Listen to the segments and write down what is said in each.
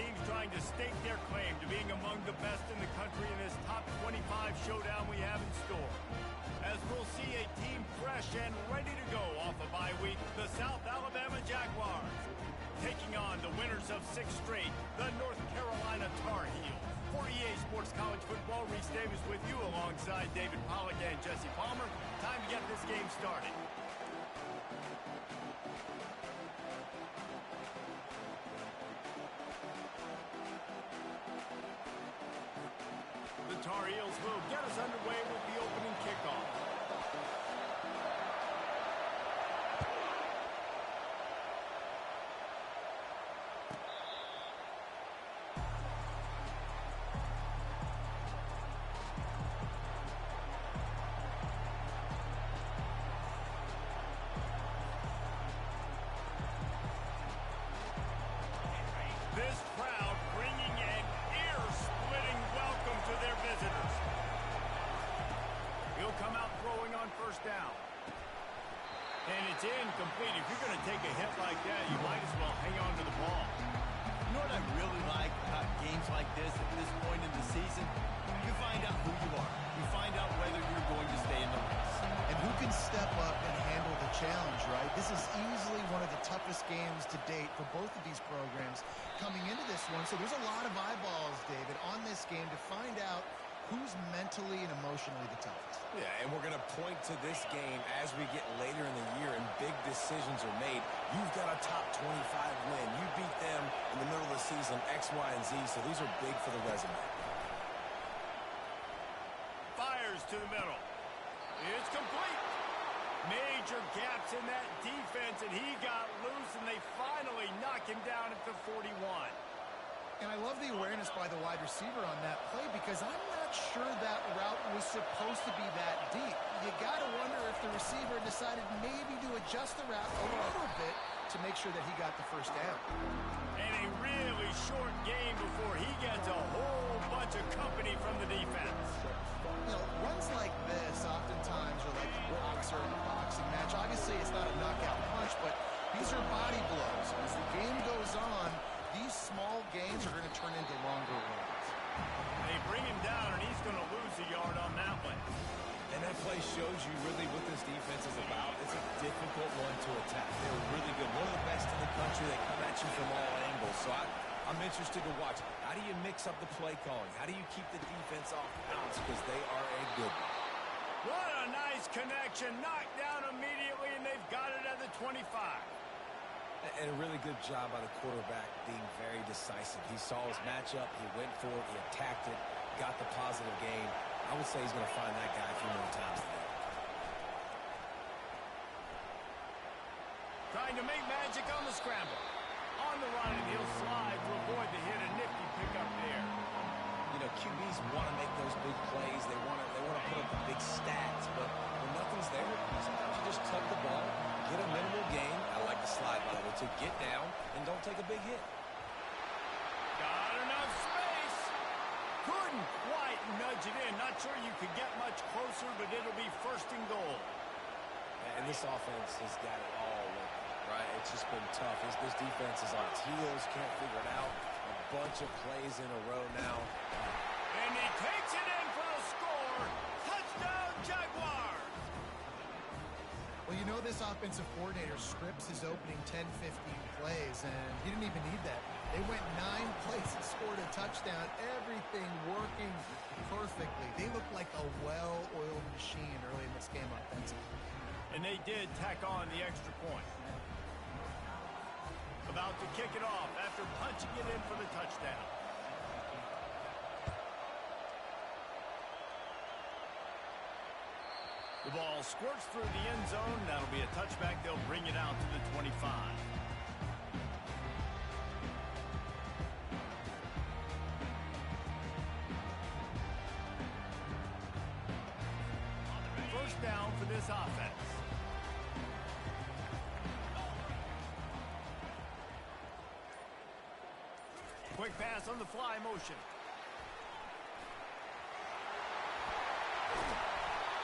teams trying to stake their claim to being among the best in the country in this top 25 showdown we have in store. As we'll see a team fresh and ready to go off a bye week, the South Alabama Jaguars, taking on the winners of 6 straight, the North Carolina Tar Heels. For EA Sports College Football, Reese Davis with you alongside David Pollack and Jesse Palmer. Time to get this game started. The Tar Heels will get us underway with the opening kickoff. This crowd bringing an ear-splitting welcome to their visitors. He'll come out throwing on first down. And it's incomplete. If you're going to take a hit like that, you might as well hang on to the ball. You know what I really like about games like this at this point in the season? You find out who you are. You find out whether you're going to stay in the race. And who can step up and handle the challenge, right? This is easily one of the toughest games to date for both of these programs coming into this one. So there's a lot of eyeballs, David, on this game to find out who's mentally and emotionally the toughest. Yeah, and we're going to point to this game as we get later in the year and big decisions are made. You've got a top 25 win. You beat them in the middle of the season, X, Y, and Z, so these are big for the resume. Fires to the middle. It's complete. Major gaps in that defense, and he got loose, and they finally knock him down at the 41. And I love the awareness by the wide receiver on that play because I'm not sure that route was supposed to be that deep. You got to wonder if the receiver decided maybe to adjust the route a little bit to make sure that he got the first down. And a really short game before he gets a whole bunch of company from the defense. You know, runs like this oftentimes are like a boxer in a boxing match. Obviously, it's not a knockout punch, but these are body blows. As the game goes on, these small gains are going to turn into longer runs. They bring him down, and he's going to lose a yard on that one. And that play shows you really what this defense is about. It's a difficult one to attack. They're really good. One of the best in the country. They come at you from all angles. So I'm interested to watch. How do you mix up the play calling? How do you keep the defense off balance? Because they are a good one. What a nice connection. Knocked down immediately, and they've got it at the 25. And a really good job by the quarterback being very decisive. He saw his matchup. He went for it. He attacked it. Got the positive gain. I would say he's going to find that guy a few more times today. Trying to make magic on the scramble. On the run, and he'll slide to avoid the hit. A nifty pickup there. You know, QBs want to make those big plays. They want to put up the big stats. But when nothing's there, sometimes you just tuck the ball, get a minimal gain. I like the slide, by the way, to get down and don't take a big hit. Got enough space. Couldn't quite nudge it in. Not sure you could get much closer, but it'll be first and goal. And this offense has got it all working, right? It's just been tough. This defense is on its heels, can't figure it out. A bunch of plays in a row now. And he takes it in for the score. Touchdown, Jaguars. Well, you know this offensive coordinator scripts his opening 10, 15 plays, and he didn't even need that. They went 9 plays and scored a touchdown. Everything working perfectly. They looked like a well-oiled machine early in this game offensively. And they did tack on the extra point. About to kick it off after punching it in for the touchdown. The ball squirts through the end zone. That'll be a touchback. They'll bring it out to the 25. First down for this offense. Quick pass on the fly motion.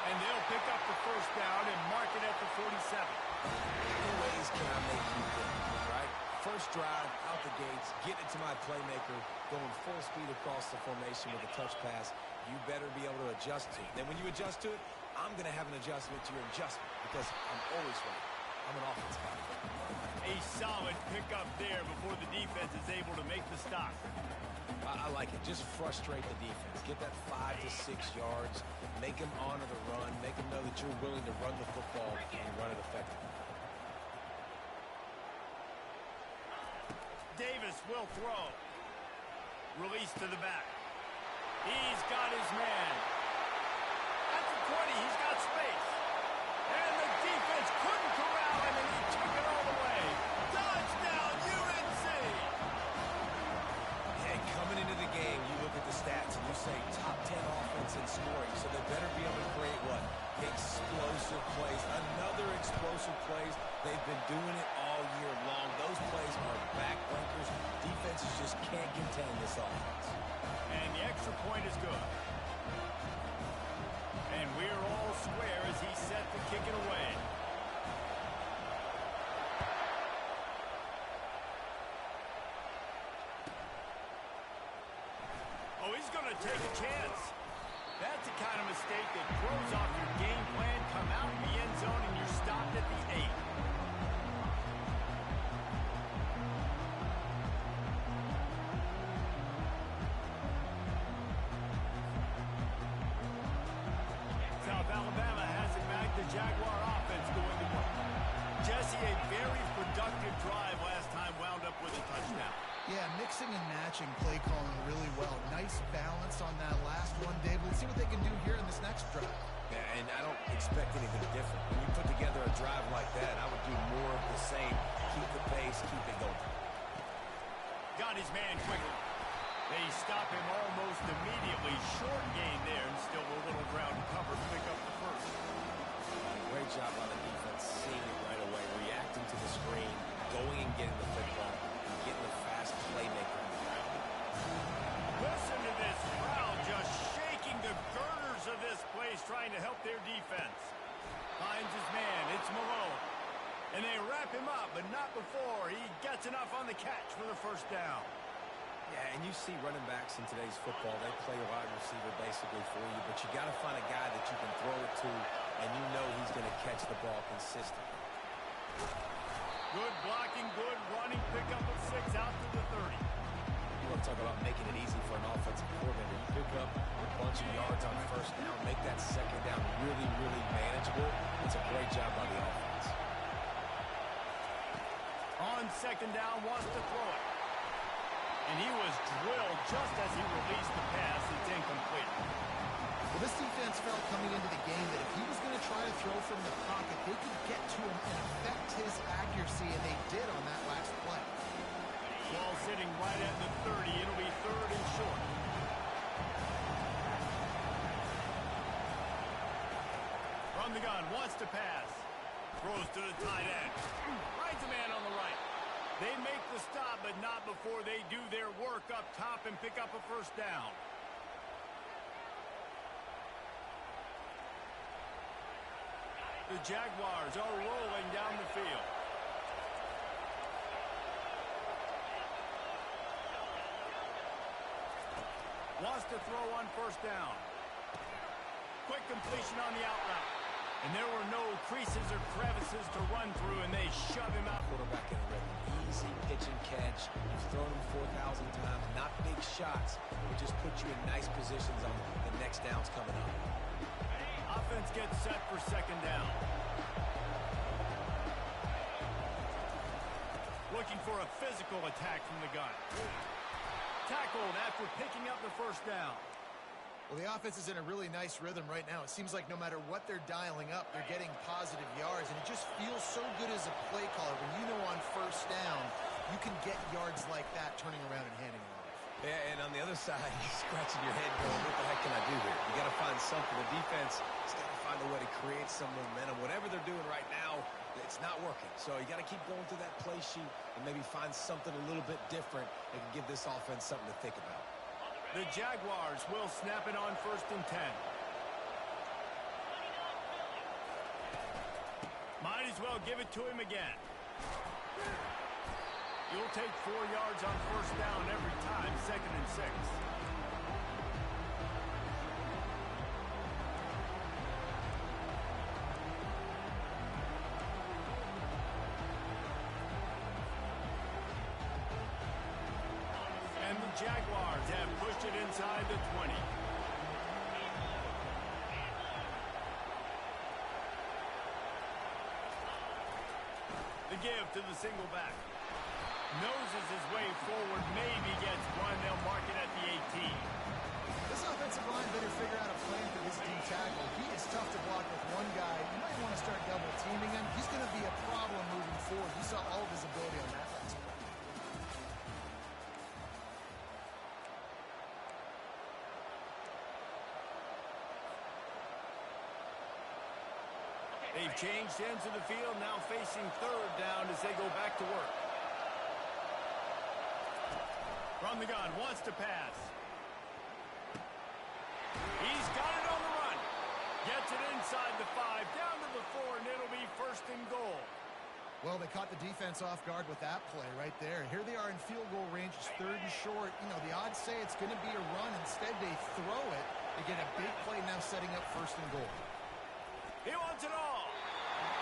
And they'll pick up the first down and mark it at the 47. How many ways can I make you think, right? first drive, out the gates, getting it to my playmaker, going full speed across the formation with a touch pass, you better be able to adjust to it. Then when you adjust to it, I'm going to have an adjustment to your adjustment because I'm always right. I'm an offense guy. A solid pickup there before the defense is able to make the stop. I like it. Just frustrate the defense. Get that 5 to 6 yards. Make them honor the run. Make them know that you're willing to run the football and run it effectively. Davis will throw. Release to the back. He's got his man. At the 20, he's got space. And the defense couldn't corral him, and he took it all the way. Touchdown, UNC! Hey, coming into the game, you look at the stats and you say top 10 offense in scoring, so they better be able to create what? Explosive plays. Another explosive plays. They've been doing it all year long. Those plays are backbreakers. Defenses just can't contain this offense. And the extra point is good. And we're all square as he's set to kick it away. Oh, he's going to take a chance. That's the kind of mistake that throws off your game plan. Come out in the end zone and you're stopped at the 8. SouthBama has it back. The Jaguar offense going to work. Jesse, a very productive drive last time, wound up with a touchdown. Yeah, mixing and matching play calling really well. Nice balance on that last one, Dave. Let's see what they can do here in this next drive. Yeah, and I don't expect anything different. When you put together a drive like that, I would do more of the same. Keep the pace, keep it going. Got his man quickly. They stop him almost immediately. Short gain there, and still a little ground to cover to pick up the first. Great job by the defense, seeing it right away, reacting to the screen, going and getting the football, and getting the fast playmaker. Listen to this crowd just shaking the girders of this place, trying to help their defense. Finds his man. It's Malone. And they wrap him up, but not before he gets enough on the catch for the first down. Yeah, and you see running backs in today's football, they play wide receiver basically for you, but you got to find a guy that you can throw it to, and you know he's going to catch the ball consistently. Good blocking, good running, pickup of 6 out to the 30. You want to talk about making it easy for an offensive coordinator. You pick up a bunch of yards on first down, make that second down really, really manageable. It's a great job by the offense. On second down, wants to throw it. And he was drilled just as he released the pass. It's incomplete. Well, this defense felt coming into the game that if he was going to try to throw from the pocket, they could get to him and affect his accuracy, and they did on that last play. Ball sitting right at the 30. It'll be third and short. From the gun, wants to pass. Throws to the tight end. Finds a man on the right. They make the stop, but not before they do their work up top and pick up a first down. The Jaguars are rolling down the field. Wants to throw on first down. Quick completion on the out route. And there were no creases or crevices to run through, and they shove him out. Quarterback in a rhythm. Easy pitch and catch. You've thrown him 4,000 times. Not big shots, but just put you in nice positions on the next downs coming up. Offense gets set for second down. Looking for a physical attack from the gun. Tackled after picking up the first down. Well, the offense is in a really nice rhythm right now. It seems like no matter what they're dialing up, they're getting positive yards, and it just feels so good as a play caller when you know on first down you can get yards like that turning around and handing it off. Yeah, and on the other side, you're scratching your head going, what the heck can I do here? You got to find something. The defense has got to find a way to create some momentum. Whatever they're doing right now, it's not working. So you got to keep going through that play sheet and maybe find something a little bit different that can give this offense something to think about. The Jaguars will snap it on first and 10. Might as well give it to him again. You'll take 4 yards on first down every time, 2nd and 6. And the Jaguars have pushed it inside the 20. The give to the single back. Noses his way forward, maybe gets one. They'll mark it at the 18. This offensive line better figure out a plan for this D tackle. He is tough to block with one guy. You might want to start double teaming him. He's going to be a problem moving forward. You saw all of his ability on that last play. They've changed ends of the field, now facing 3rd down as they go back to work. From the gun, wants to pass. He's got it on the run. Gets it inside the 5, down to the 4, and it'll be 1st and goal. Well, they caught the defense off guard with that play right there. Here they are in field goal range. It's 3rd and short. You know, the odds say it's going to be a run. Instead, they throw it. They get a big play now setting up 1st and goal. He wants it all.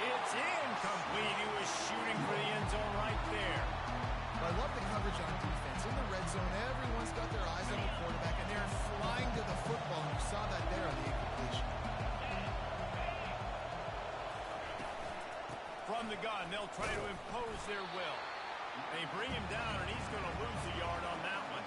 It's incomplete. He was shooting for the end zone right there. I love the coverage on defense. In the red zone, everyone's got their eyes on the quarterback, and they're flying to the football, and you saw that there on the incompletion. From the gun, they'll try to impose their will. They bring him down, and he's going to lose a yard on that one.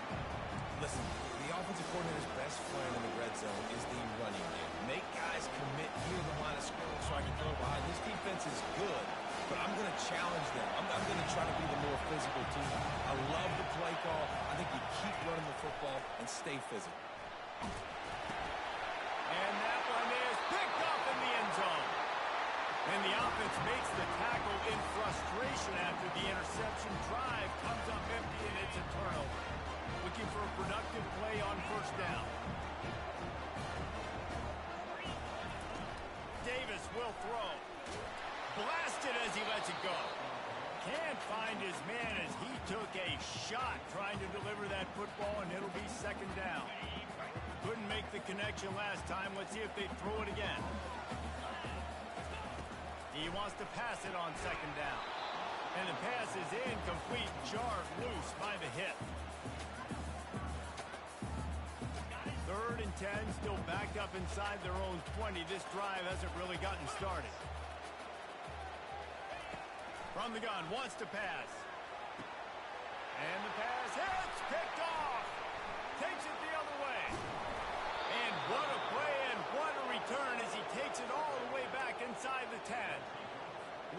Listen, the offensive coordinator's best friend in the red zone is the running game. Make guys commit near the line of scrimmage so I can throw behind. This defense is good, but I'm going to challenge them. I'm going to try to be the more physical team. I love the play call. I think you keep running the football and stay physical. And that one is picked up in the end zone. And the offense makes the tackle in frustration after the interception. Drive comes up empty, and it's a turnover. Looking for a productive play on 1st down. Davis will throw. Blasted as he lets it go. Can't find his man as he took a shot trying to deliver that football, and it'll be 2nd down. Couldn't make the connection last time. Let's see if they throw it again. He wants to pass it on 2nd down. And the pass is incomplete, jarred loose by the hit. 3rd and 10, still backed up inside their own 20. This drive hasn't really gotten started. From the gun, wants to pass. And the pass hits, picked off. Takes it the other way. And what a play and what a return as he takes it all the way back inside the 10.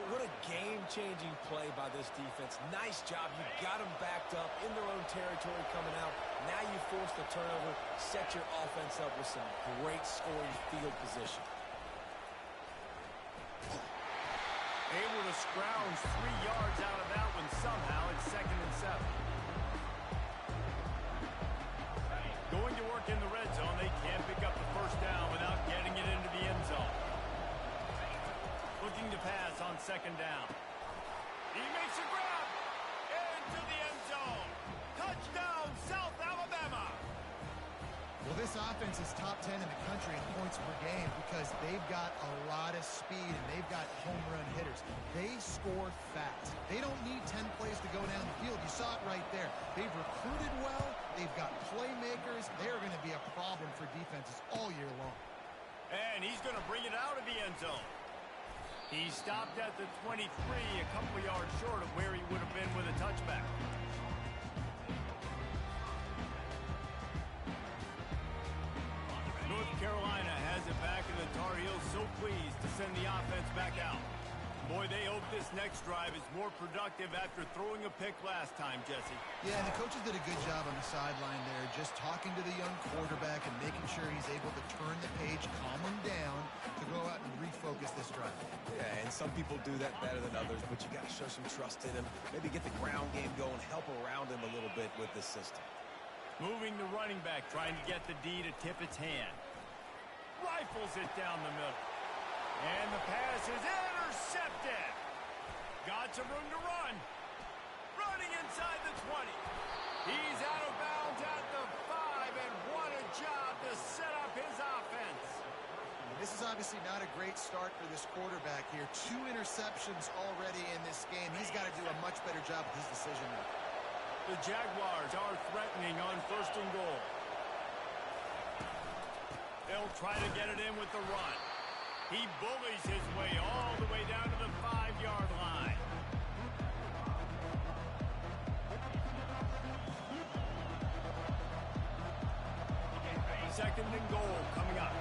What a game-changing play by this defense. Nice job. You got them backed up in their own territory coming out. Now you force the turnover, set your offense up with some great scoring field position. Able to scrounge 3 yards out of that one somehow. It's 2nd and 7. Going to work in the red zone. They can't pick up the 1st down without getting it into the end zone. Looking to pass on 2nd down. He makes a grab into the end zone. Touchdown, SouthBama. Well, this offense is top 10 in the country in points per game because they've got a lot of speed and they've got home run hitters. They score fast. They don't need 10 plays to go down the field. You saw it right there. They've recruited well. They've got playmakers. They're going to be a problem for defenses all year long. And he's going to bring it out of the end zone. He stopped at the 23, a couple yards short of where he would have been with a touchback. North Carolina has it back, and the Tar Heels so pleased to send the offense back out. Boy, they hope this next drive is more productive after throwing a pick last time, Jesse. Yeah, and the coaches did a good job on the sideline there, just talking to the young quarterback and making sure he's able to turn the page, calm him down to go out and refocus this drive. Yeah, and some people do that better than others, but you got to show some trust in him. Maybe get the ground game going, help around him a little bit with this system. Moving the running back, trying to get the D to tip its hand. Rifles it down the middle. And the pass is intercepted. Got some room to run. Running inside. inside the 20. He's out of bounds at the 5, and what a job to set up his offense. This is obviously not a great start for this quarterback here. 2 interceptions already in this game. He's got to do a much better job with his decision making. The Jaguars are threatening on 1st and goal. They'll try to get it in with the run. He bullies his way all the way down to the 5-yard line. Second and goal coming up.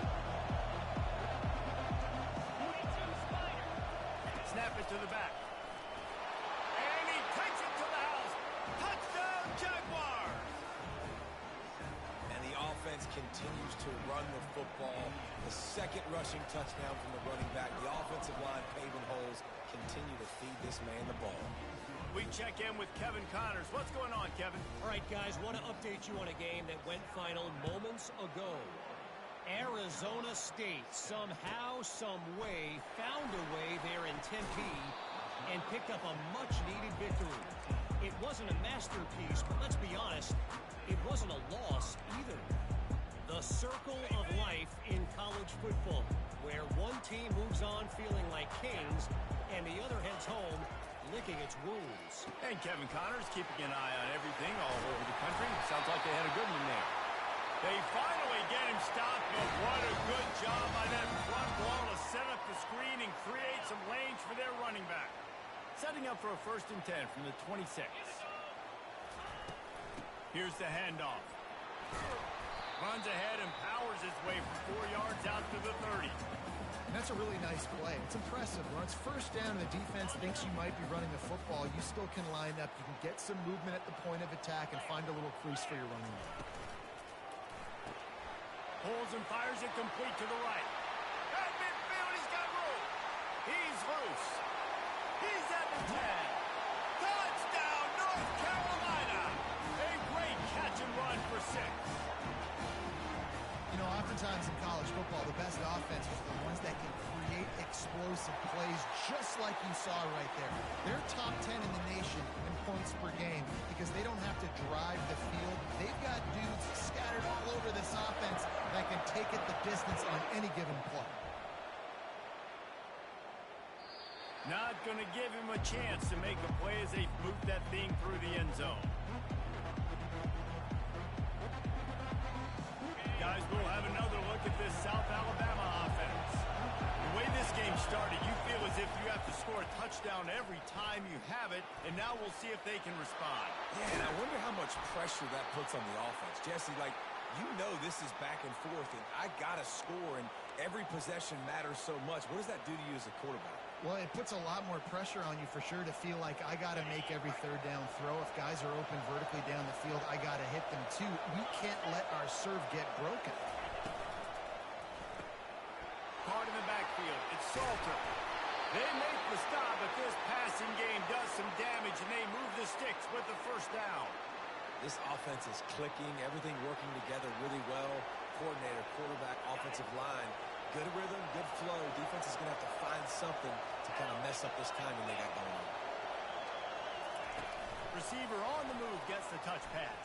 Snap it to the back. And he takes it to the house. Touchdown, Jaguars! And the offense continues to run the football. The second rushing touchdown from the running back. The offensive line paving holes. Continue to feed this man the ball. We check in with Kevin Connors. What's going on, Kevin? All right, guys, want to update you on a game that went final moments ago. Arizona State somehow, some way, found a way there in Tempe and picked up a much-needed victory. It wasn't a masterpiece, but let's be honest, it wasn't a loss either. The circle of life in college football, where one team moves on feeling like kings and the other heads home licking its wounds. And Kevin Connors keeping an eye on everything all over the country. Sounds like they had a good one there. They finally get him stopped, but what a good job by that front wall to set up the screen and create some lanes for their running back. Setting up for a 1st and 10 from the 26. Here's the handoff. Runs ahead and powers his way for 4 yards out to the 30. And that's a really nice play. It's impressive. When it's 1st down and the defense thinks you might be running the football, you still can line up. You can get some movement at the point of attack and find a little crease for your running back. Pulls and fires it complete to the right. At midfield, he's got room. He's loose. He's at the 10. Touchdown, North Carolina. A great catch and run for 6. You know, oftentimes in college football, the best offenses are the ones that can create explosive plays just like you saw right there. They're top 10 in the nation in points per game because they don't have to drive the field. They've got dudes scattered all over this offense that can take it the distance on any given play. Not going to give him a chance to make a play as they boot that thing through the end zone. Guys, we'll have another look at this South Alabama offense. The way this game started, you feel as if you have to score a touchdown every time you have it, and now we'll see if they can respond. Yeah, and I wonder how much pressure that puts on the offense. Jesse, like, you know this is back and forth, and I got to score, and every possession matters so much. What does that do to you as a quarterback? Well, it puts a lot more pressure on you for sure to feel like I got to make every 3rd down throw. If guys are open vertically down the field, I got to hit them too. We can't let our serve get broken. Caught in the backfield. It's Salter. They make the stop, but this passing game does some damage, and they move the sticks with the 1st down. This offense is clicking, everything working together really well. Coordinator, quarterback, offensive line. Good rhythm, good flow. Defense is going to have to find something to kind of mess up this timing they got going on. Receiver on the move gets the touch pass.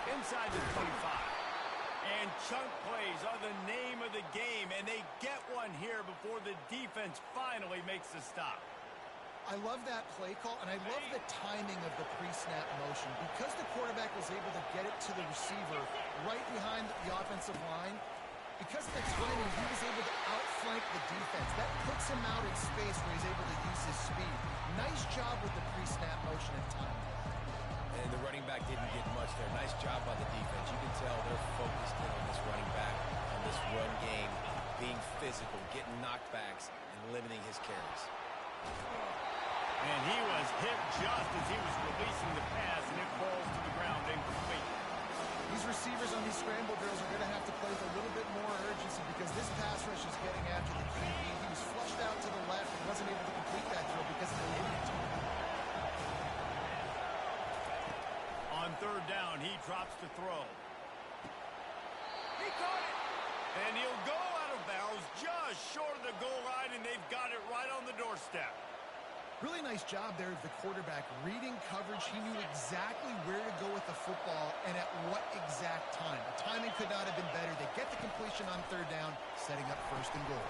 Inside the 25. And chunk plays are the name of the game, and they get one here before the defense finally makes the stop. I love that play call, and I love the timing of the pre-snap motion. Because the quarterback was able to get it to the receiver right behind the offensive line, because of the timing, he was able to outflank the defense. That puts him out in space where he's able to use his speed. Nice job with the pre-snap motion and timing. And the running back didn't get much there. Nice job by the defense. You can tell they're focused in on this running back, on this run game, being physical, getting knockbacks, and limiting his carries. And he was hit just as he was releasing the pass, and it falls to the ground incomplete. These receivers on these scramble drills are going to have to play with a little bit more urgency because this pass rush is getting after the QB. He was flushed out to the left and wasn't able to complete that drill because of the limited time. On 3rd down, he drops to throw. He caught it! And he'll go out of bounds just short of the goal line, and they've got it right on the doorstep. Really nice job there of the quarterback. Reading coverage, he knew exactly where to go with the football and at what exact time. The timing could not have been better. They get the completion on third down, setting up first and goal.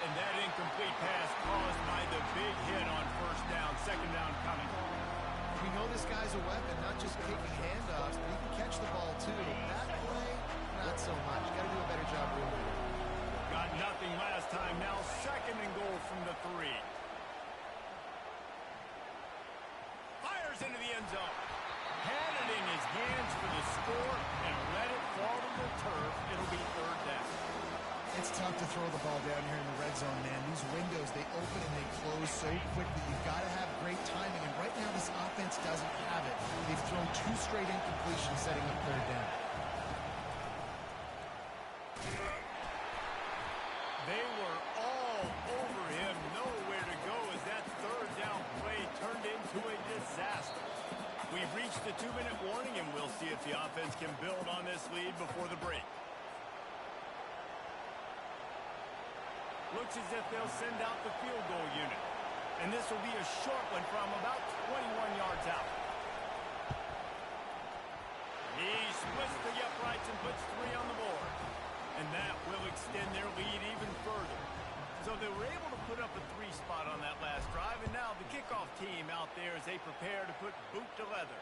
And that incomplete pass caused by the big hit on first down. Second down coming. We know this guy's a weapon, not just kicking handoffs, but he can catch the ball too. That play, not so much. Got to do a better job moving it. Got nothing last time. Now second and goal from the 3. Fires into the end zone. Had it in his hands for the score and let it fall to the turf. It'll be third down. It's tough to throw the ball down here in the red zone, man. These windows, they open and they close so quickly. You've got to have great timing, and right now this offense doesn't have it. They've thrown 2 straight incompletions setting up third down. They were all over him. Nowhere to go as that third down play turned into a disaster. We've reached the 2-minute warning, and we'll see if the offense can build on this lead before the break. Looks as if they'll send out the field goal unit. And this will be a short one from about 21 yards out. He splits the uprights and puts 3 on the board. And that will extend their lead even further. So they were able to put up a 3 spot on that last drive. And now the kickoff team out there as they prepare to put boot to leather.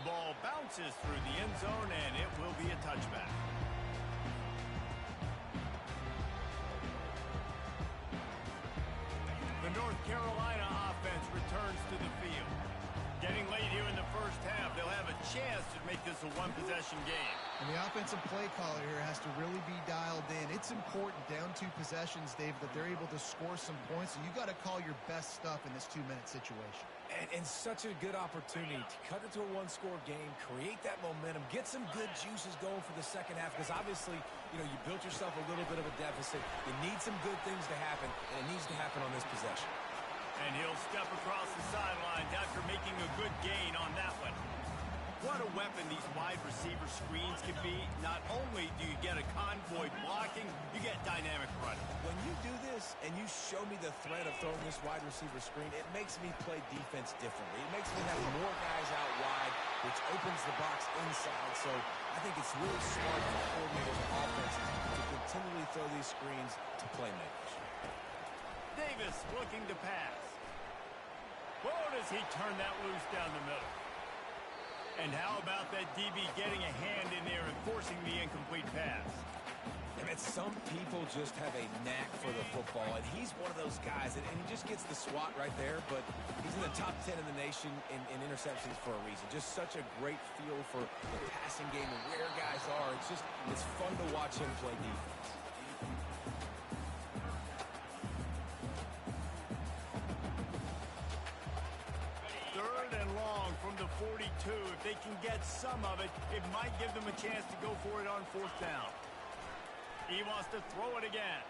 The ball bounces through the end zone and it will be a touchback. The North Carolina offense returns to the field. Getting late here in the first half, they'll have a chance to make this a one-possession game. And the offensive play caller here has to really be dialed in. It's important, down 2 possessions, Dave, that they're able to score some points. So you got to call your best stuff in this 2-minute situation. And such a good opportunity to cut it to a 1-score game, create that momentum, get some good juices going for the second half, because obviously, you built yourself a little bit of a deficit. You need some good things to happen, and it needs to happen on this possession. And he'll step across the sidelines after making a good gain on that one. What a weapon these wide receiver screens can be. Not only do you get a convoy blocking, you get dynamic running. When you do this and you show me the threat of throwing this wide receiver screen, it makes me play defense differently. It makes me have more guys out wide, which opens the box inside. So I think it's really smart for coordinators and offenses to continually throw these screens to playmakers. Davis looking to pass. Whoa, does he turn that loose down the middle? And how about that DB getting a hand in there and forcing the incomplete pass? I mean, some people just have a knack for the football, and he's one of those guys, and he just gets the swat right there, but he's in the top 10 in the nation in interceptions for a reason. Just such a great feel for the passing game and where guys are. It's fun to watch him play defense. From the 42, if they can get some of it, it might give them a chance to go for it on 4th down. He wants to throw it again.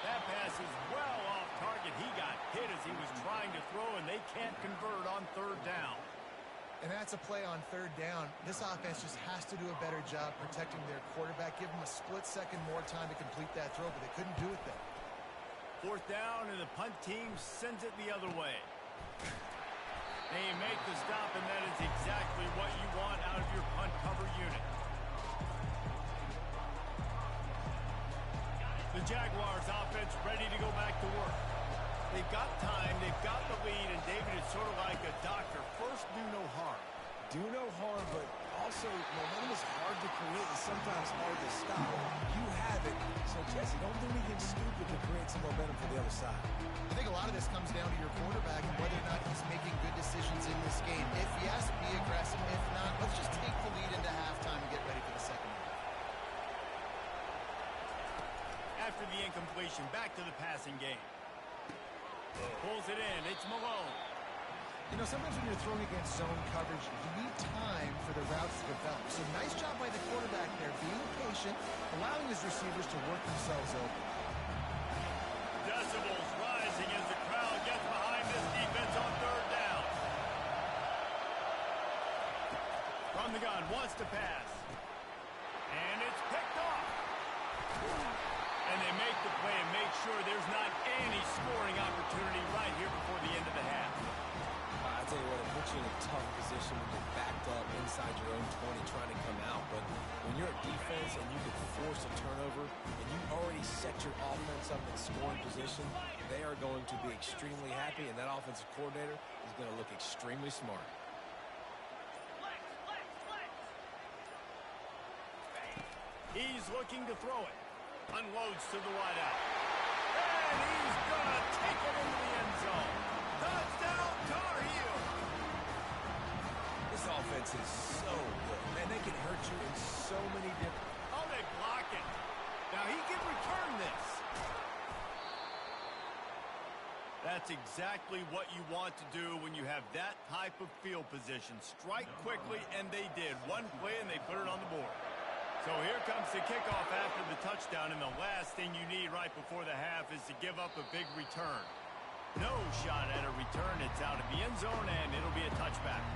That pass is well off target. He got hit as he was trying to throw, and they can't convert on 3rd down. And that's a play on 3rd down. This offense just has to do a better job protecting their quarterback. Give them a split second more time to complete that throw, but they couldn't do it there. 4th down, and the punt team sends it the other way. They make the stop, and that is exactly what you want out of your punt cover unit. The Jaguars offense ready to go back to work. They've got time, they've got the lead, and David is sort of like a doctor. First, do no harm. Do no harm, but also momentum is hard to create and sometimes hard to stop. You have it, so Jesse, don't do anything stupid to create some momentum for the other side. I think a lot of this comes down to your quarterback and whether or not he's making good decisions in this game. If yes, be aggressive. If not, let's just take the lead into halftime and get ready for the second half. After the incompletion, back to the passing game. Pulls it in. It's Malone. Sometimes when you're throwing against zone coverage, you need time for the routes to develop. So nice job by the quarterback there, being patient, allowing his receivers to work themselves open. Decibels rising as the crowd gets behind this defense on 3rd down. From the gun, wants to pass. And it's picked off. And they make the play and make sure there's not any scoring opportunity right here before the end of the half. I tell you what, it puts you in a tough position when you're backed up inside your own 20 trying to come out. But when you're a defense and you can force a turnover and you already set your offense up in scoring position, they are going to be extremely happy, and that offensive coordinator is going to look extremely smart. He's looking to throw it. Unloads to the wideout. And he's going to take it into the end zone. Touchdown, Tar Heel! This offense is so good. Man, they can hurt you in so many different... Oh, they block it. Now he can return this. That's exactly what you want to do when you have that type of field position. Strike quickly, and they did. One play, and they put it on the board. So here comes the kickoff after the touchdown, and the last thing you need right before the half is to give up a big return. No shot at a return. It's out of the end zone, and it'll be a touchback.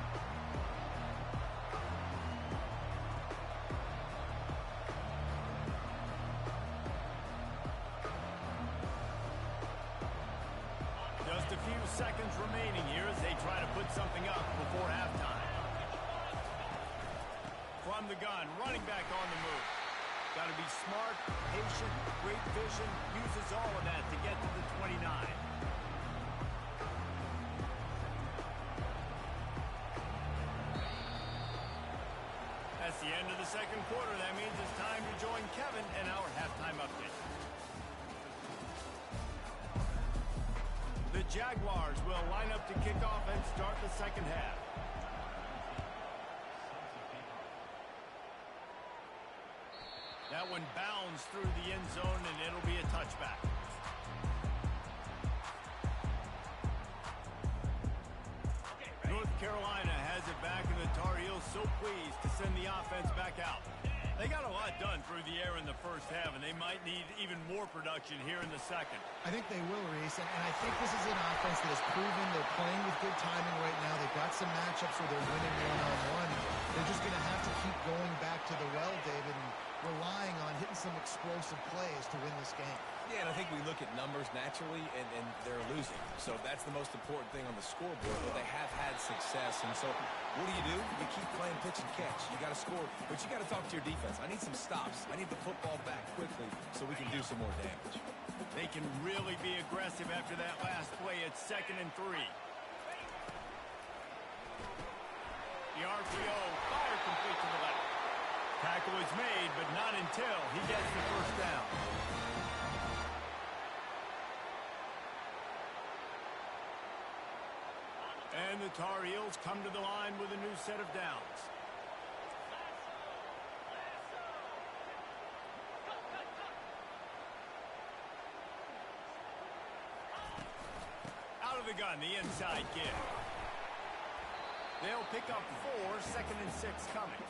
Just a few seconds remaining here as they try to put something up before halftime. From the gun, running back on the move. Got to be smart, patient, great vision, uses all of that to get to the 29. That's the end of the second quarter. That means it's time to join Kevin and our halftime update. The Jaguars will line up to kick off and start the second half. That one bounds through the end zone, and it'll be a touchback. North Carolina has it back, and the Tar Heels so pleased to send the offense back out. They got a lot done through the air in the first half, and they might need even more production here in the second. I think they will, Reese, and I think this is an offense that has proven they're playing with good timing right now. They've got some matchups where they're winning one-on-one. They're just going to have to keep going back to the well, David, and relying on hitting some explosive plays to win this game. Yeah, and I think we look at numbers naturally, and they're losing. So that's the most important thing on the scoreboard, but they have had success. And so what do? You keep playing pitch and catch. You got to score, but you got to talk to your defense. I need some stops. I need the football back quickly so we can do some more damage. They can really be aggressive after that last play. It's 2nd and 3. The RPO, fire complete to the left. Tackle is made, but not until he gets the first down. And the Tar Heels come to the line with a new set of downs. Out of the gun, the inside give. They'll pick up 4, 2nd and 6 coming.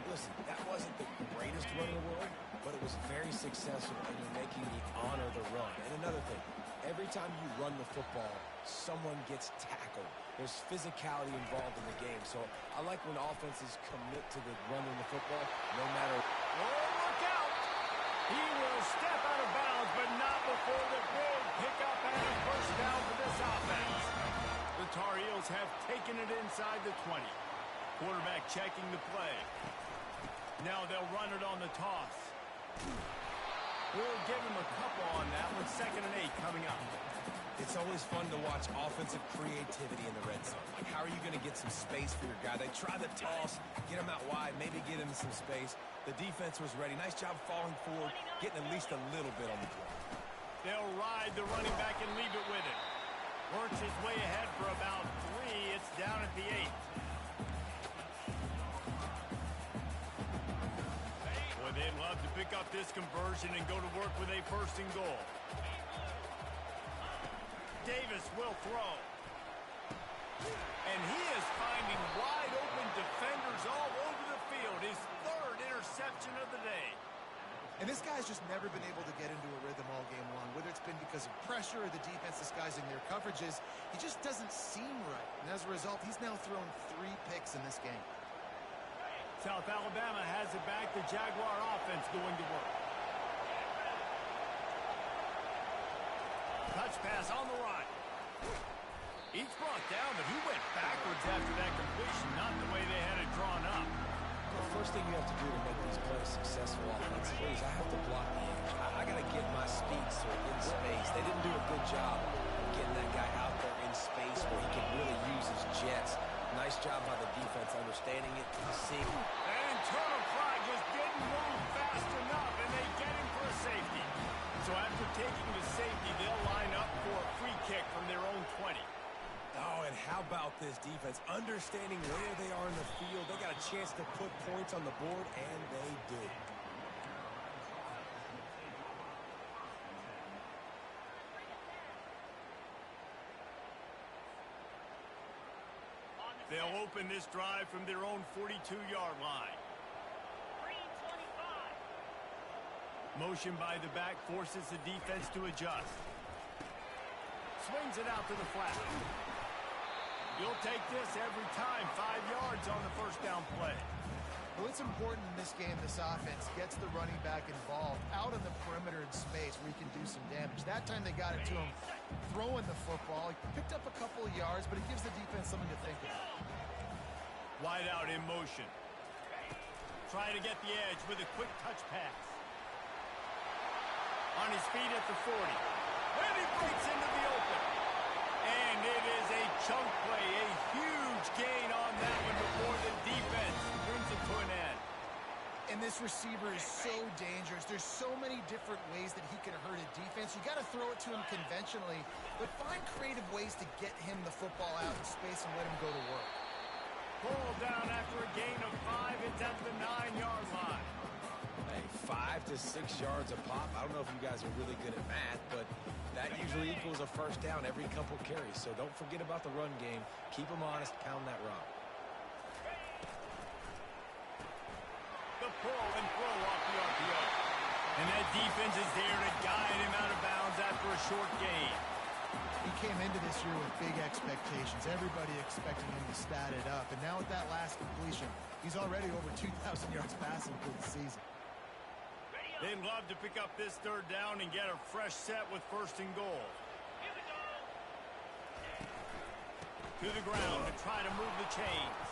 Listen, that wasn't the greatest run in the world, but it was very successful, and you're making me honor the run. And another thing, every time you run the football, someone gets tackled. There's physicality involved in the game. So I like when offenses commit to the running the football, no matter... Oh, look out! He will step out of bounds, but not before the big pickup and a first down for this offense. The Tar Heels have taken it inside the 20. Quarterback checking the play. Now they'll run it on the toss. We'll give him a couple on that with 2nd and 8 coming up. It's always fun to watch offensive creativity in the red zone. Like, how are you going to get some space for your guy? They try the toss, get him out wide, maybe get him some space. The defense was ready. Nice job falling forward, getting at least a little bit on the play. They'll ride the running back and leave it with it. Works his way ahead for about 3. It's down at the 8. Boy, they'd love to pick up this conversion and go to work with a 1st and goal. Davis will throw. And he is finding wide open defenders all over the field. His 3rd interception of the day. And this guy's just never been able to get into a rhythm all game long, whether it's been because of pressure or the defense disguising their coverages. He just doesn't seem right. And as a result, he's now thrown 3 picks in this game. South Alabama has it back. The Jaguar offense going to work. touch pass on the run. Each brought down, but he went backwards after that completion, not the way they had it drawn up. The first thing you have to do to make these plays successful offensively is I have to block the edge. I got to get my speedster in space. They didn't do a good job of getting that guy out there in space where he could really use his jets. Nice job by the defense understanding it, seeing it. That internal clock just didn't move fast enough, and they get him for a safety. So after taking the safety, they'll line up for a free kick from their own 20. Oh, and how about this defense? Understanding where they are in the field. They got a chance to put points on the board, and they do. They'll open this drive from their own 42-yard line. Motion by the back forces the defense to adjust. Swings it out to the flat. You'll take this every time. 5 yards on the first down play. Well, it's important in this game, this offense gets the running back involved out on the perimeter in space where he can do some damage. That time they got it to him throwing the football. He picked up a couple of yards, but it gives the defense something to think about. Wide out in motion. Try to get the edge with a quick touch pass. On his feet at the 40. Then he breaks into the open. And it is a chunk play, a huge gain on that one before the defense brings it to an end. And this receiver is so dangerous. There's so many different ways that he can hurt a defense. You got to throw it to him conventionally, but find creative ways to get him the football out in space and let him go to work. Pull down after a gain of 5. It's at the 9-yard line. Hey, 5 to 6 yards a pop. I don't know if you guys are really good at math, but that usually equals a first down every couple carries. So don't forget about the run game. Keep them honest. Pound that rock. The pull and throw off the RPO. And that defense is there to guide him out of bounds after a short gain. He came into this year with big expectations. Everybody expecting him to stat it up. And now with that last completion, he's already over 2,000 yards passing for the season. They'd love to pick up this third down and get a fresh set with first and goal. To the ground to try to move the chains.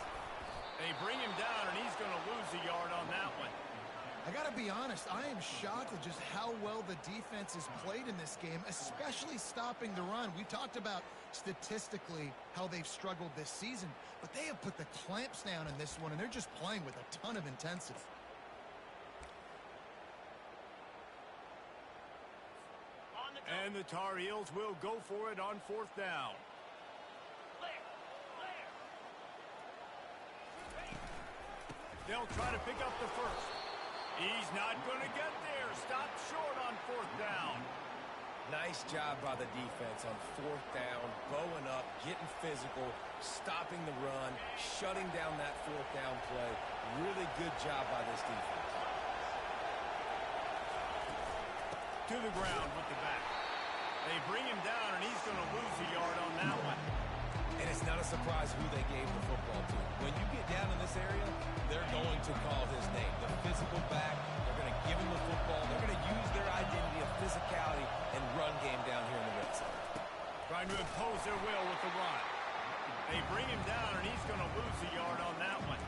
They bring him down, and he's going to lose a yard on that one. I got to be honest, I am shocked at just how well the defense has played in this game, especially stopping the run. We talked about statistically how they've struggled this season, but they have put the clamps down in this one, and they're just playing with a ton of intensity. And the Tar Heels will go for it on fourth down. They'll try to pick up the first. He's not going to get there. Stopped short on fourth down. Nice job by the defense on fourth down, bowing up, getting physical, stopping the run, shutting down that fourth down play. Really good job by this defense. To the ground with the back. They bring him down, and he's going to lose a yard on that one. And it's not a surprise who they gave the football to. When you get down in this area, they're going to call his name. The physical back, they're going to give him the football. They're going to use their identity of physicality and run game down here in the red zone. Trying to impose their will with the run. They bring him down, and he's going to lose a yard on that one.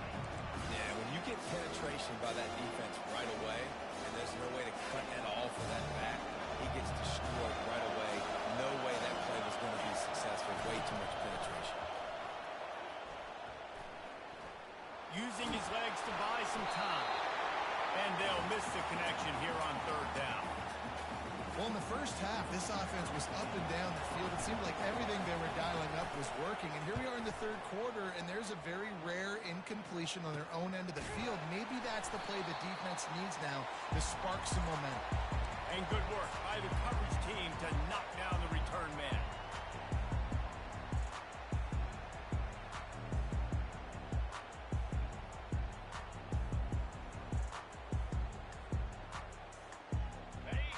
Yeah, when you get penetration by that defense right away, and there's no way to cut at all for that back, he gets destroyed right away. No way that play was going to be successful. Way too much penetration. Using his legs to buy some time. And they'll miss the connection here on third down. Well, in the first half, this offense was up and down the field. It seemed like everything they were dialing up was working. And here we are in the third quarter, and there's a very rare incompletion on their own end of the field. Maybe that's the play the defense needs now to spark some momentum. And good work by the coverage team to knock down the return man.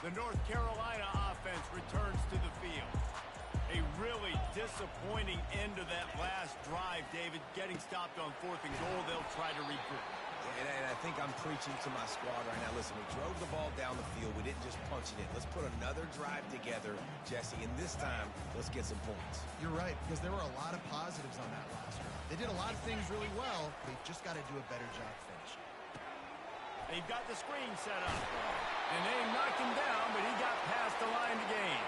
The North Carolina offense returns to the field. A really disappointing end to that last drive, David. Getting stopped on fourth and goal, they'll try to regroup. And I think I'm preaching to my squad right now. Listen, we drove the ball down the field. We didn't just punch it in. Let's put another drive together, Jesse, and this time, let's get some points. You're right, because there were a lot of positives on that last drive. They did a lot of things really well. They've just got to do a better job finishing. They've got the screen set up. And they knocked him down, but he got past the line to gain.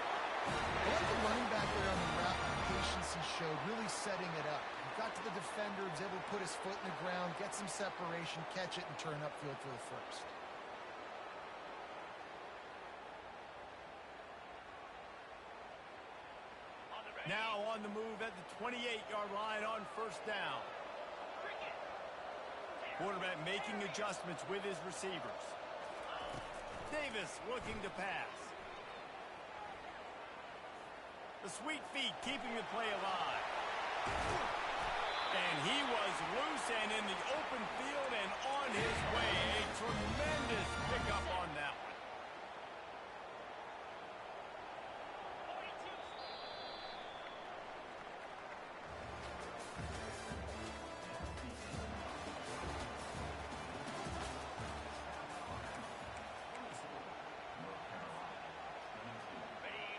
I like the running back there on the route and the patience he showed, really setting it up. He got to the defender, was able to put his foot in the ground, get some separation, catch it, and turn upfield for the first. Now on the move at the 28-yard line on first down. Quarterback making adjustments with his receivers. Davis looking to pass. The sweet feet keeping the play alive. And he was loose and in the open field and on his way. A tremendous pickup on that one.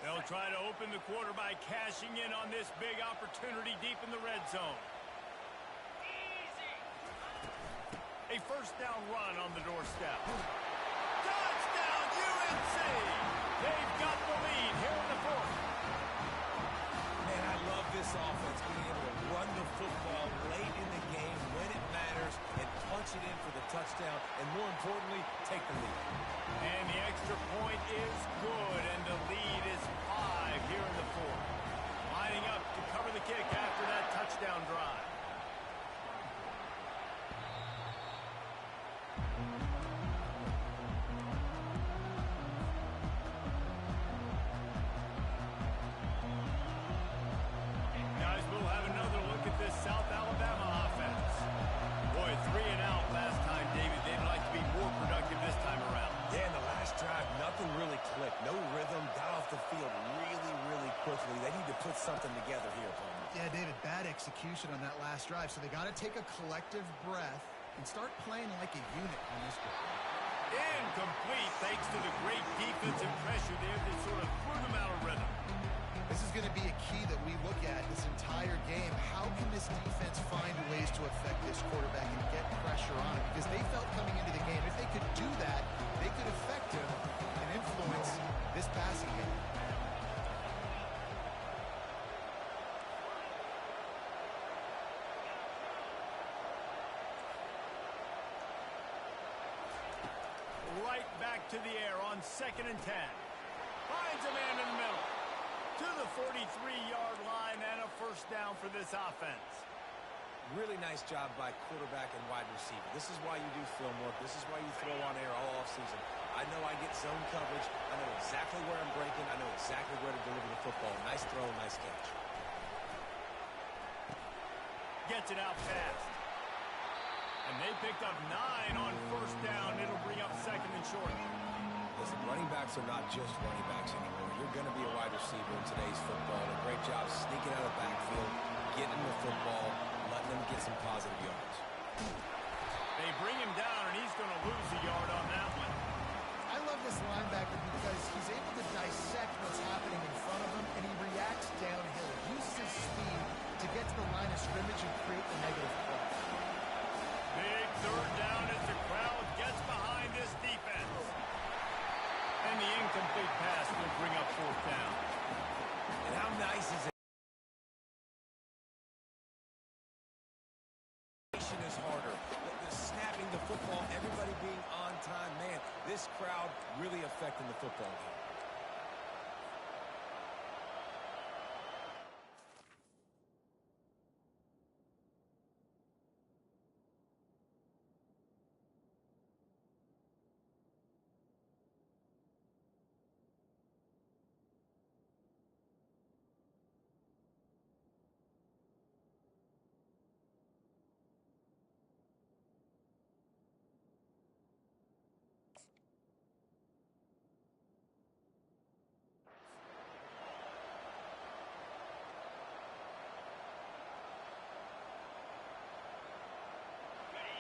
They'll try to open the quarter by cashing in on this big opportunity deep in the red zone. A first down run on the doorstep. Touchdown, UNC! They've got the lead here in the fourth. Man, I love this offense, being able to run the football late in the game when it matters and punch it in for the touchdown, and more importantly, take the lead. And the extra point is good, and the lead is 5 here in the fourth. Lining up to cover the kick after that touchdown drive. Guys, we'll have another look at this South Alabama offense. Boy, 3 and out last time, David. They'd like to be more productive this time around. Yeah, in the last drive, nothing really clicked. No rhythm, got off the field really quickly. They need to put something together here, Palmer. Yeah, David, bad execution on that last drive, so they got to take a collective breath and start playing like a unit on this one. Incomplete thanks to the great defensive pressure there that sort of threw them out of rhythm. This is going to be a key that we look at this entire game. How can this defense find ways to affect this quarterback and get pressure on him? Because they felt coming into the game, if they could do that, they could affect him and influence this passing game. Right back to the air on 2nd and 10. Finds a man in the middle. To the 43-yard line and a first down for this offense. Really nice job by quarterback and wide receiver. This is why you do film work. This is why you throw on air all offseason. I know I get zone coverage. I know exactly where I'm breaking. I know exactly where to deliver the football. Nice throw, nice catch. Gets it out fast. And they picked up 9 on first down. It'll bring up 2nd and short. Listen, running backs are not just running backs anymore. You're going to be a wide receiver in today's football. A great job sneaking out of the backfield, getting the football, letting them get some positive yards. They bring him down, and he's going to lose a yard on that one. I love this linebacker because he's able to dissect what's happening in front of him, and he reacts downhill. He uses his speed to get to the line of scrimmage and create the negative play. Big third down as the crowd gets behind this defense. And the incomplete pass will bring up 4th down. And how nice is it? Is harder. The snapping the football, everybody being on time. Man, this crowd really affecting the football game.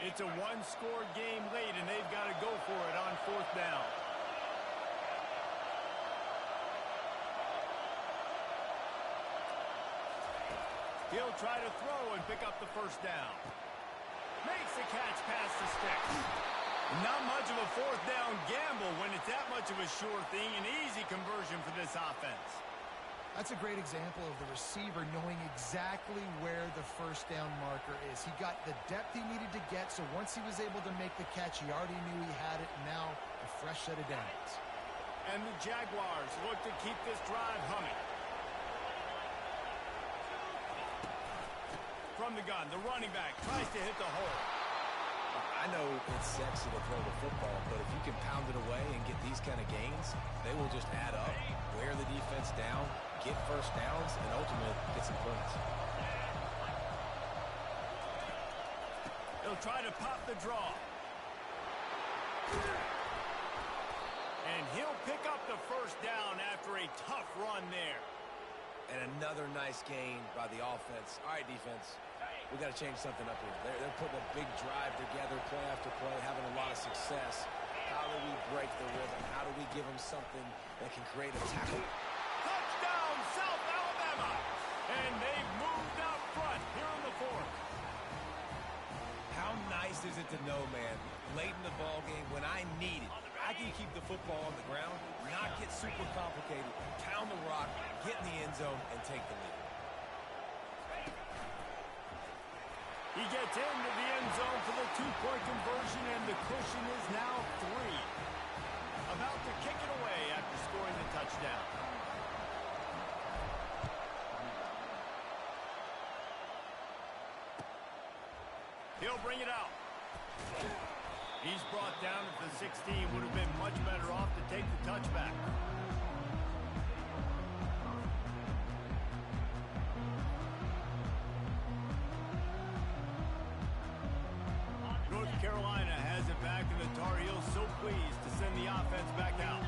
It's a one-score game late, and they've got to go for it on 4th down. He'll try to throw and pick up the 1st down. Makes the catch past the sticks. Not much of a 4th down gamble when it's that much of a sure thing. An easy conversion for this offense. That's a great example of the receiver knowing exactly where the 1st down marker is. He got the depth he needed to get, so once he was able to make the catch, he already knew he had it. Now, a fresh set of downs. And the Jaguars look to keep this drive humming. From the gun, the running back tries to hit the hole. I know it's sexy to throw the football, but if you can pound it away and get these kind of gains, they will just add up, wear the defense down, get 1st downs, and ultimately get some points. He'll try to pop the draw. And he'll pick up the 1st down after a tough run there. And another nice gain by the offense. All right, defense, we got to change something up here. They're putting a big drive together, play after play, having a lot of success. How do we break the rhythm? How do we give them something that can create a tackle? Touchdown, South Alabama! And they've moved out front here in the 4th. How nice is it to know, man, late in the ball game when I need it, I can keep the football on the ground, not get super complicated, pound the rock, get in the end zone, and take the lead. He gets into the end zone for the 2-point conversion, and the cushion is now 3. About to kick it away after scoring the touchdown. He'll bring it out. He's brought down at the 16. Would have been much better off to take the touchback. North Carolina has it back, and the Tar Heels so pleased to send the offense back out.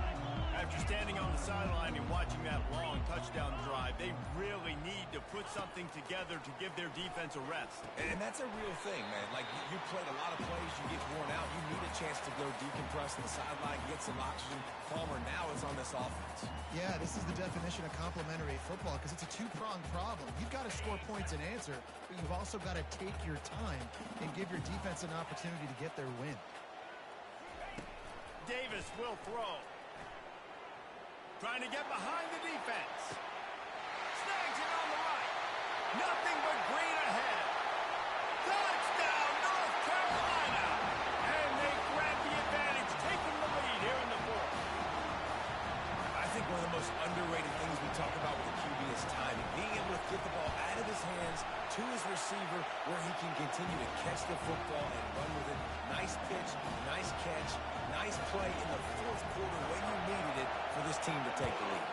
After standing on the sideline and watching that long touchdown drive, they really need to put something together to give their defense a rest. And that's a real thing, man. Like, you played a lot of plays, you get worn out, you need a chance to go decompress on the sideline, get some oxygen. Palmer now is on this offense. Yeah, this is the definition of complementary football because it's a 2-pronged problem. You've got to score points and answer, but you've also got to take your time and give your defense an opportunity to get their win. Davis will throw. Trying to get behind the defense. Snags it on the right. Nothing but green ahead. Touchdown, North Carolina! And they grab the advantage, taking the lead here in the 4th. I think one of the most underrated things we talk about with the QB is timing. Being able to get the ball out of his hands to his receiver where he can continue to catch the football and run with it. Nice pitch, nice catch, nice play in the 4th quarter when you needed it for this team to take the lead.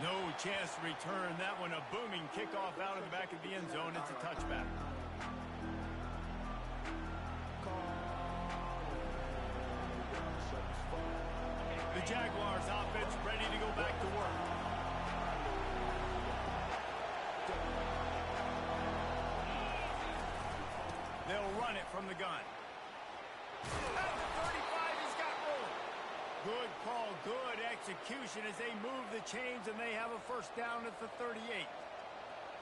No chance to return that one. A booming kickoff out of the back of the end zone. It's a touchback. The Jaguars offense ready to go back to work. They'll run it from the gun. At the 35, he's got room. Good call, good execution as they move the chains, and they have a 1st down at the 38.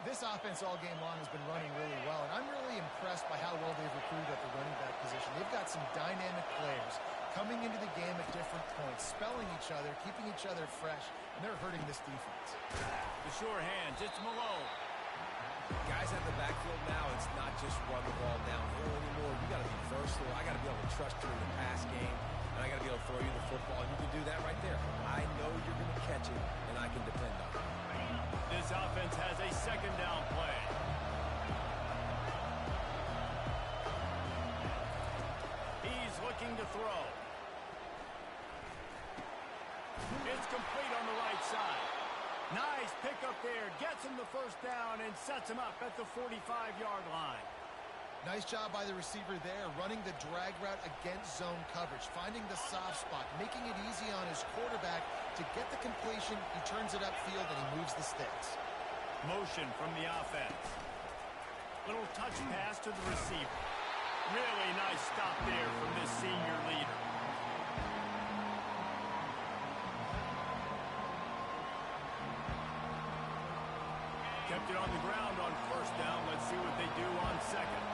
This offense all game long has been running really well, and I'm really impressed by how well they've recruited at the running back position. They've got some dynamic players coming into the game at different points, spelling each other, keeping each other fresh, and they're hurting this defense. The sure hands, it's Malone. Guys at the backfield now, it's not just run the ball downhill anymore. You got to be versatile. I got to be able to trust you in the pass game, and I got to be able to throw you the football, and you can do that right there. I know you're going to catch it, and I can depend on it. This offense has a 2nd down play. He's looking to throw. It's complete on the right side. Nice pickup there. Gets him the 1st down and sets him up at the 45-yard line. Nice job by the receiver there, running the drag route against zone coverage, finding the soft spot, making it easy on his quarterback to get the completion. He turns it upfield and he moves the sticks. Motion from the offense. Little touch pass to the receiver. Really nice stop there from this senior leader. Kept it on the ground on first down. Let's see what they do on second.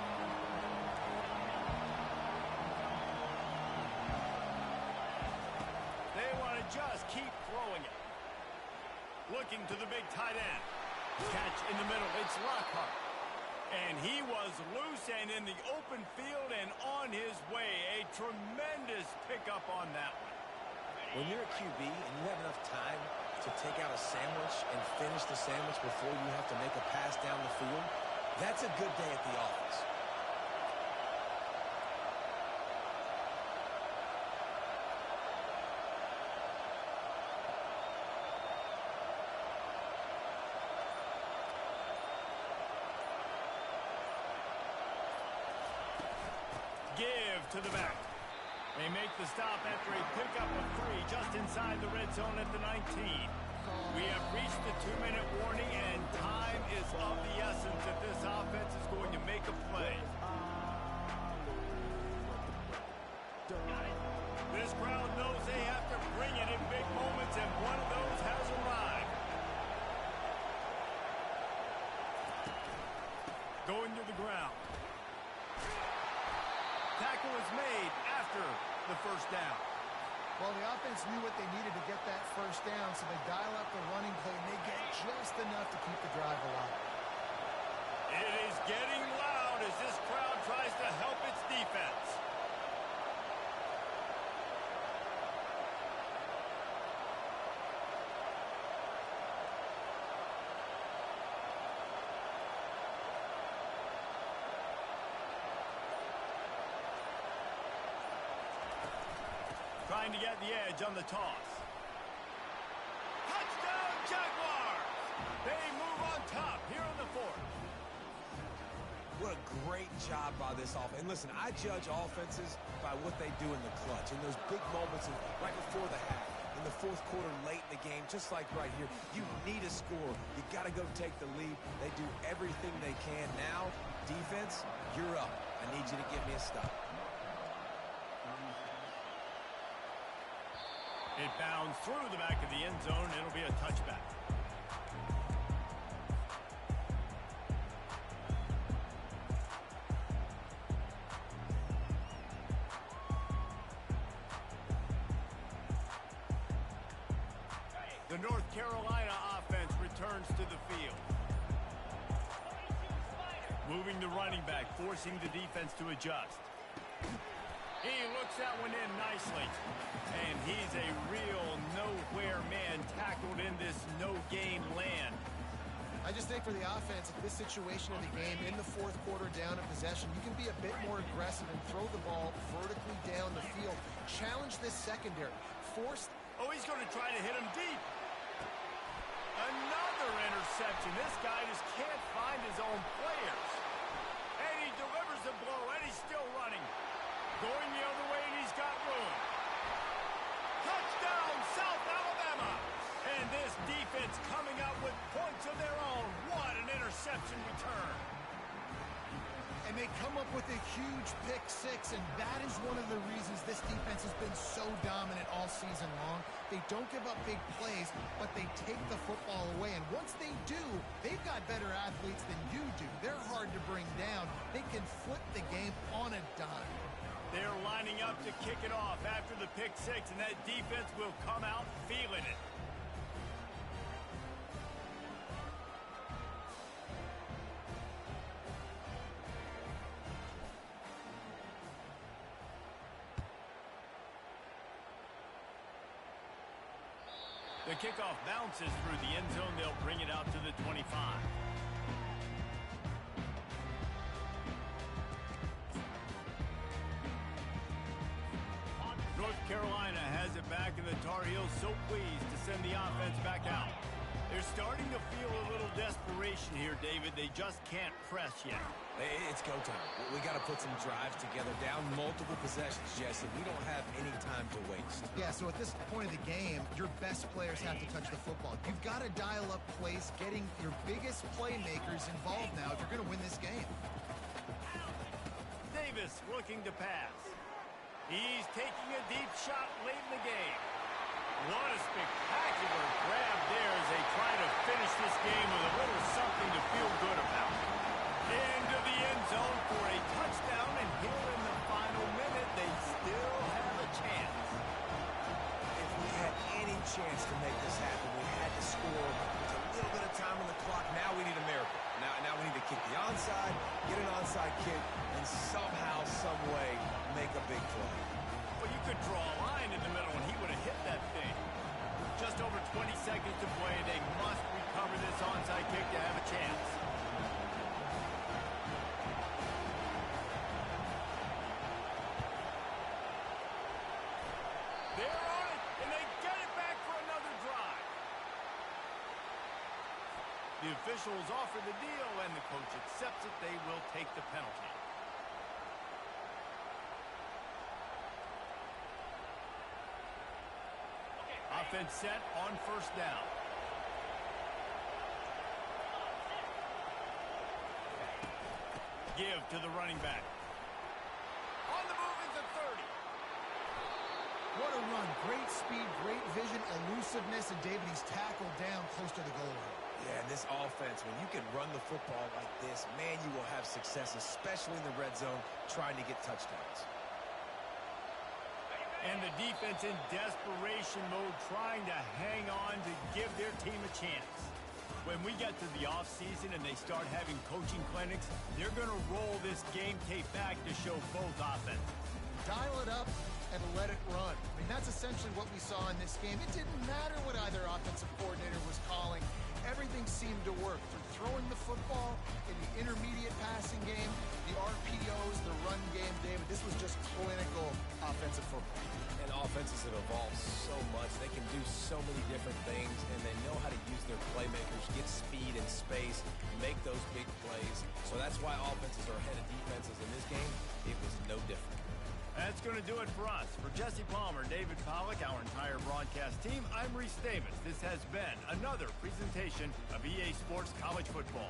They want to just keep throwing it. Looking to the big tight end. Catch in the middle. It's Lockhart. And he was loose and in the open field and on his way. A tremendous pickup on that one. When you're a QB and you have enough time to take out a sandwich and finish the sandwich before you have to make a pass down the field, that's a good day at the office. Give to the back. They make the stop after a pickup of 3 just inside the red zone at the 19. We have reached the 2-minute warning, and time is of the essence if this offense is going to make a play. This crowd knows they have to bring it in big moments, and one of those has arrived. Going to the ground. Tackle is made after the first down. Well, the offense knew what they needed to get that first down, so they dial up the running play, and they get just enough to keep the drive alive. It is getting loud as this crowd tries to help its defense. Trying to get the edge on the toss. Touchdown, Jaguars! They move on top here in the 4th. What a great job by this offense. And listen, I judge offenses by what they do in the clutch. In those big moments right before the half, in the 4th quarter, late in the game, just like right here, you need a score. You got to go take the lead. They do everything they can. Now, defense, you're up. I need you to give me a stop. It bounds through the back of the end zone. It'll be a touchback. The North Carolina offense returns to the field. Moving the running back, forcing the defense to adjust. He looks that one in nicely. And he's a real nowhere man tackled in this no-game land. I just think for the offense, at this situation of the game, in the 4th quarter down in possession, you can be a bit more aggressive and throw the ball vertically down the field. Challenge this secondary. Force. Oh, he's going to try to hit him deep. Another interception. This guy just can't find his own players. And he delivers the blow, and he's still running. Going the other way, and he's got room. Touchdown, SouthBama! And this defense coming out with points of their own. What an interception return. And they come up with a huge pick 6, and that is one of the reasons this defense has been so dominant all season long. They don't give up big plays, but they take the football away. And once they do, they've got better athletes than you do. They're hard to bring down. They can flip the game on a dime. They're lining up to kick it off after the pick 6, and that defense will come out feeling it. The kickoff bounces through the end zone. They'll bring it out to the 25. North Carolina has it back, and the Tar Heels so pleased to send the offense back out. They They're starting to feel a little desperation here, David. They just can't press yet. It's go time. We got to put some drives together, down multiple possessions, Jesse. We don't have any time to waste. Yeah, so at this point of the game, your best players have to touch the football. You've got to dial up plays, getting your biggest playmakers involved now if you're going to win this game. Davis looking to pass. He's taking a deep shot late in the game. What a spectacular grab there as they try to finish this game with a little something to feel good about. Into the end zone for a touchdown, and here in the final minute, they still have a chance. If we had any chance to make this happen, we had to score with a little bit of time on the clock. Now we need a miracle. Now we need to kick the onside, get an onside kick, and somehow, some way, make a big play. Well, you could draw a line in the middle, and he would have hit that thing. Just over 20 seconds to play. They must recover this onside kick to have a chance. They're on it, and they get it back for another drive. The officials offer the deal, and the coach accepts it. They will take the penalty. Offense set on first down. Give to the running back. On the move is the 30. What a run. Great speed, great vision, elusiveness, and David, he's tackled down close to the goal line. Yeah, and this offense, when you can run the football like this, man, you will have success, especially in the red zone, trying to get touchdowns. And the defense in desperation mode, trying to hang on to give their team a chance. When we get to the offseason and they start having coaching clinics, they're going to roll this game tape back to show both offenses. Dial it up and let it run. I mean, that's essentially what we saw in this game. It didn't matter what either offensive coordinator was calling. Everything seemed to work. Through throwing the football, in the intermediate passing game, the RPOs, the run game, David, this was just clinical offensive football. And offenses have evolved so much. They can do so many different things, and they know how to use their playmakers, get speed and space, make those big plays. So that's why offenses are ahead of defenses in this game. It was no different. That's going to do it for us. For Jesse Palmer, David Pollack, our entire broadcast team, I'm Reese Davis. This has been another presentation of EA Sports College Football.